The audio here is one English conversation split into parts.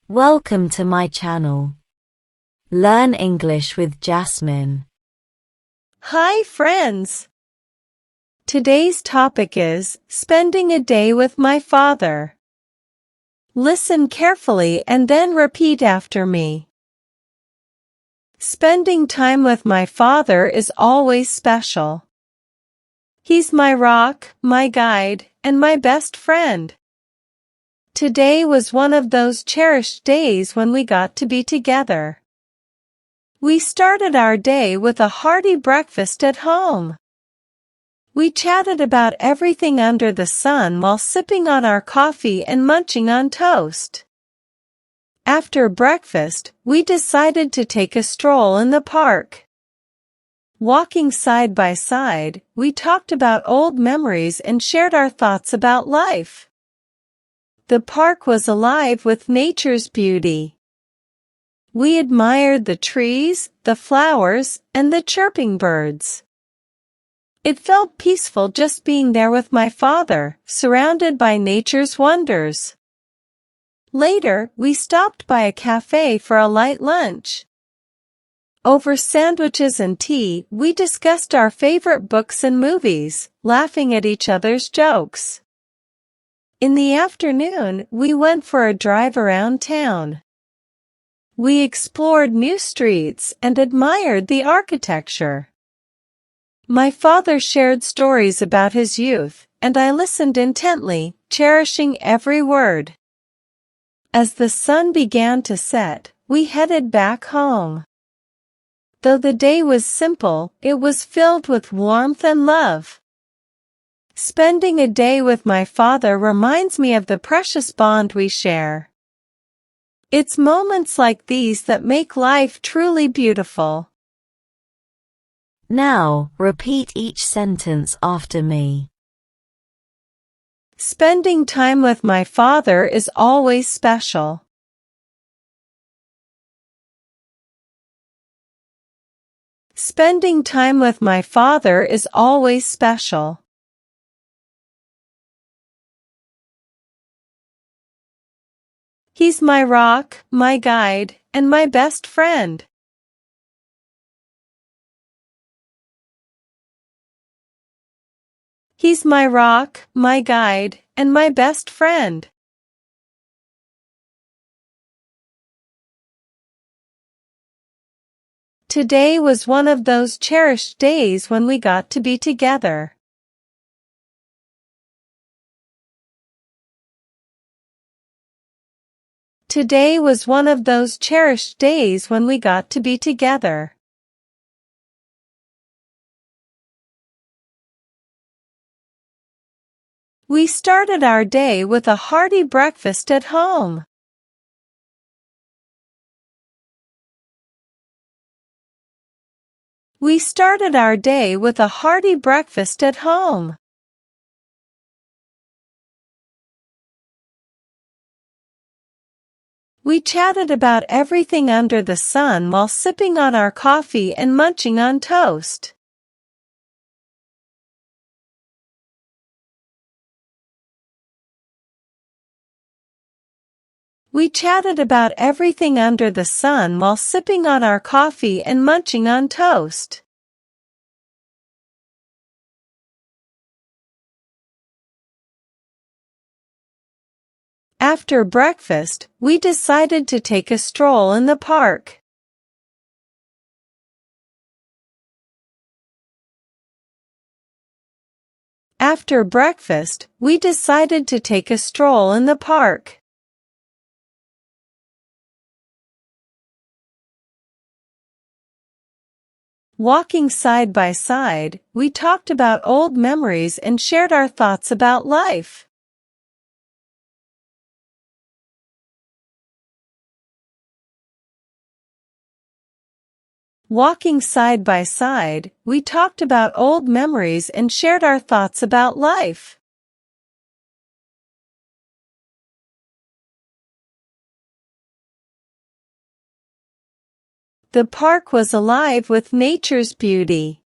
Welcome to my channel. Learn English with Jasmine. Hi friends! Today's topic is spending a day with my father. Listen carefully and then repeat after me. Spending time with my father is always special. He's my rock, my guide, and my best friend. Today was one of those cherished days when we got to be together. We started our day with a hearty breakfast at home. We chatted about everything under the sun while sipping on our coffee and munching on toast. After breakfast, we decided to take a stroll in the park. Walking side by side, we talked about old memories and shared our thoughts about life. The park was alive with nature's beauty. We admired the trees, the flowers, and the chirping birds. It felt peaceful just being there with my father, surrounded by nature's wonders. Later, we stopped by a cafe for a light lunch. Over sandwiches and tea, we discussed our favorite books and movies, laughing at each other's jokes. In the afternoon, we went for a drive around town. We explored new streets and admired the architecture. My father shared stories about his youth, and I listened intently, cherishing every word. As the sun began to set, we headed back home. Though the day was simple, it was filled with warmth and love. Spending a day with my father reminds me of the precious bond we share. It's moments like these that make life truly beautiful. Now, repeat each sentence after me. Spending time with my father is always special. Spending time with my father is always special. He's my rock, my guide, and my best friend. He's my rock, my guide, and my best friend. Today was one of those cherished days when we got to be together. Today was one of those cherished days when we got to be together. We started our day with a hearty breakfast at home. We started our day with a hearty breakfast at home. We chatted about everything under the sun while sipping on our coffee and munching on toast. We chatted about everything under the sun while sipping on our coffee and munching on toast. After breakfast, we decided to take a stroll in the park. After breakfast, we decided to take a stroll in the park. Walking side by side, we talked about old memories and shared our thoughts about life. Walking side by side, we talked about old memories and shared our thoughts about life. The park was alive with nature's beauty.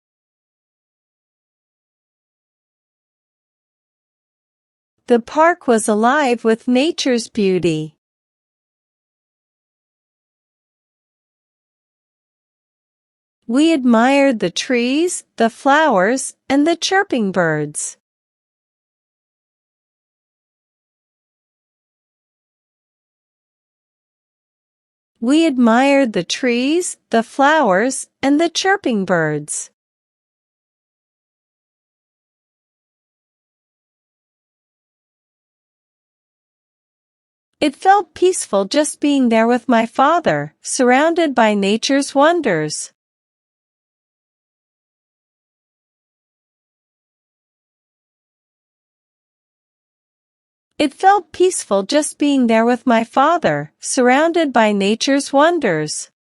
The park was alive with nature's beauty. We admired the trees, the flowers, and the chirping birds. We admired the trees, the flowers, and the chirping birds. It felt peaceful just being there with my father, surrounded by nature's wonders. It felt peaceful just being there with my father, surrounded by nature's wonders.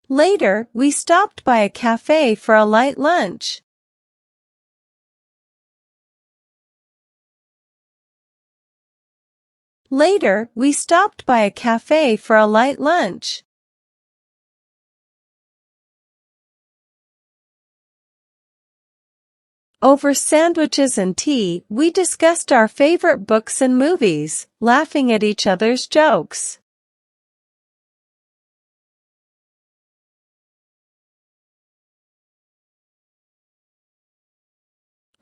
Later, we stopped by a cafe for a light lunch. Later, we stopped by a cafe for a light lunch. Over sandwiches and tea, we discussed our favorite books and movies, laughing at each other's jokes.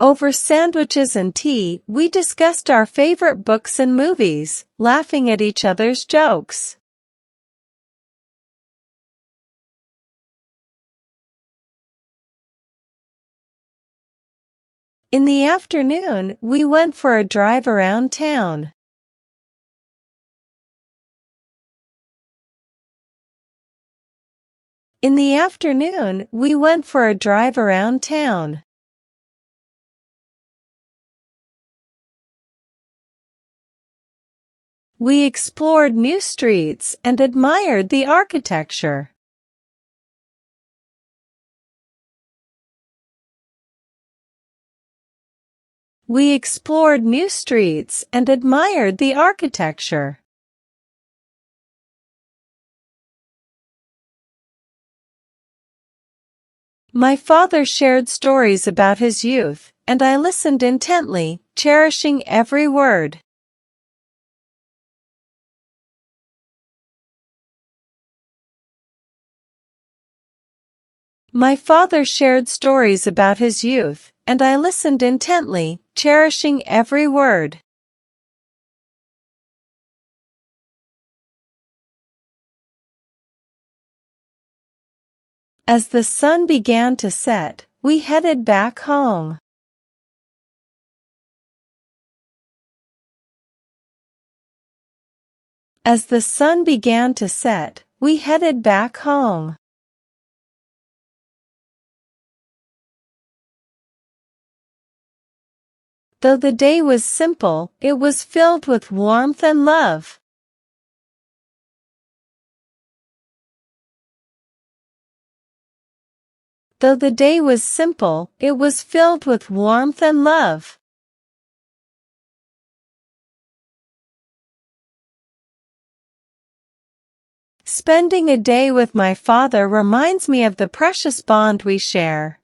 Over sandwiches and tea, we discussed our favorite books and movies, laughing at each other's jokes. In the afternoon, we went for a drive around town. In the afternoon, we went for a drive around town. We explored new streets and admired the architecture. We explored new streets and admired the architecture. My father shared stories about his youth, and I listened intently, cherishing every word. My father shared stories about his youth, and I listened intently, cherishing every word. As the sun began to set, we headed back home. As the sun began to set, we headed back home. Though the day was simple, it was filled with warmth and love. Though the day was simple, it was filled with warmth and love. Spending a day with my father reminds me of the precious bond we share.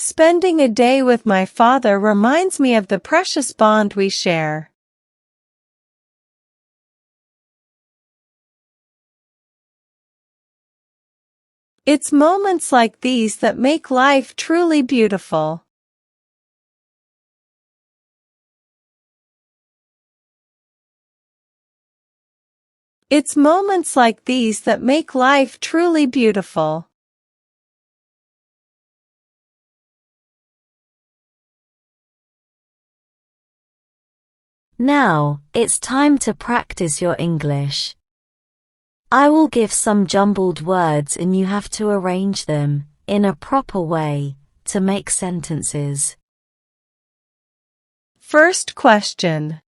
Spending a day with my father reminds me of the precious bond we share. It's moments like these that make life truly beautiful. It's moments like these that make life truly beautiful. Now, it's time to practice your English. I will give some jumbled words and you have to arrange them, in a proper way, to make sentences. First question.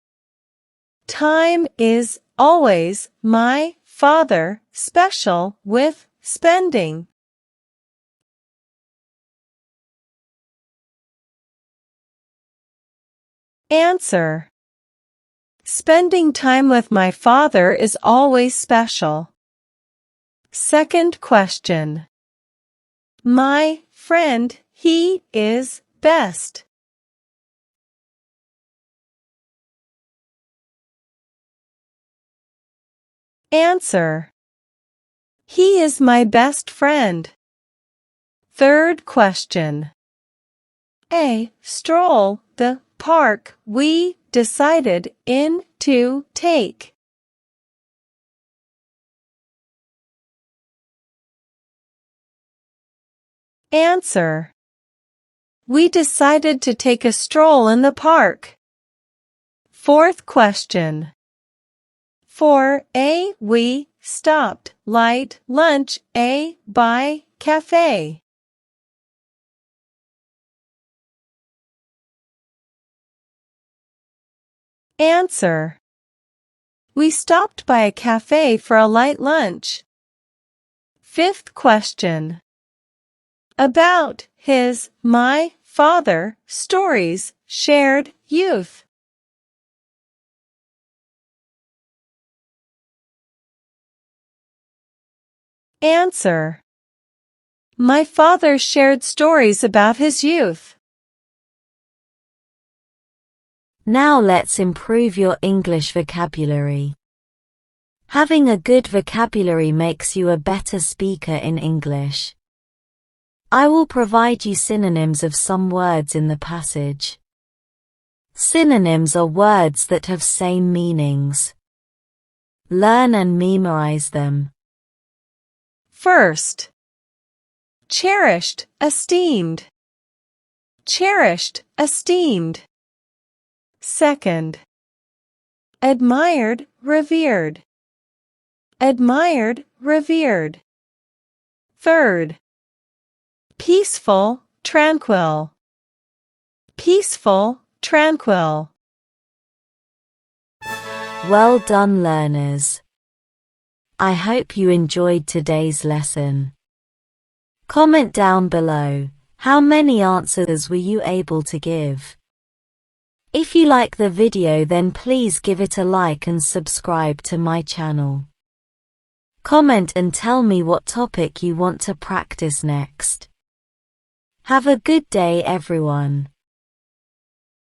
Time is always my father special with spending. Answer. Spending time with my father is always special. Second question. My friend He is best. Answer. He is my best friend. Third question. A. Stroll, the park we decided in to take. Answer. We decided to take a stroll in the park. Fourth question. For A. We stopped, light, lunch, A. By, cafe. Answer. We stopped by a cafe for a light lunch. Fifth question. About his, my, father, stories, shared, youth. Answer. My father shared stories about his youth. Now let's improve your English vocabulary. Having a good vocabulary makes you a better speaker in English. I will provide you synonyms of some words in the passage. Synonyms are words that have same meanings. Learn and memorize them. First. Cherished, esteemed. Cherished, esteemed. Second. Admired, revered. Admired, revered. Third. Peaceful, tranquil. Peaceful, tranquil. Well done, learners. I hope you enjoyed today's lesson. Comment down below, how many answers were you able to give? If you like the video, then please give it a like and subscribe to my channel. Comment and tell me what topic you want to practice next. Have a good day, everyone.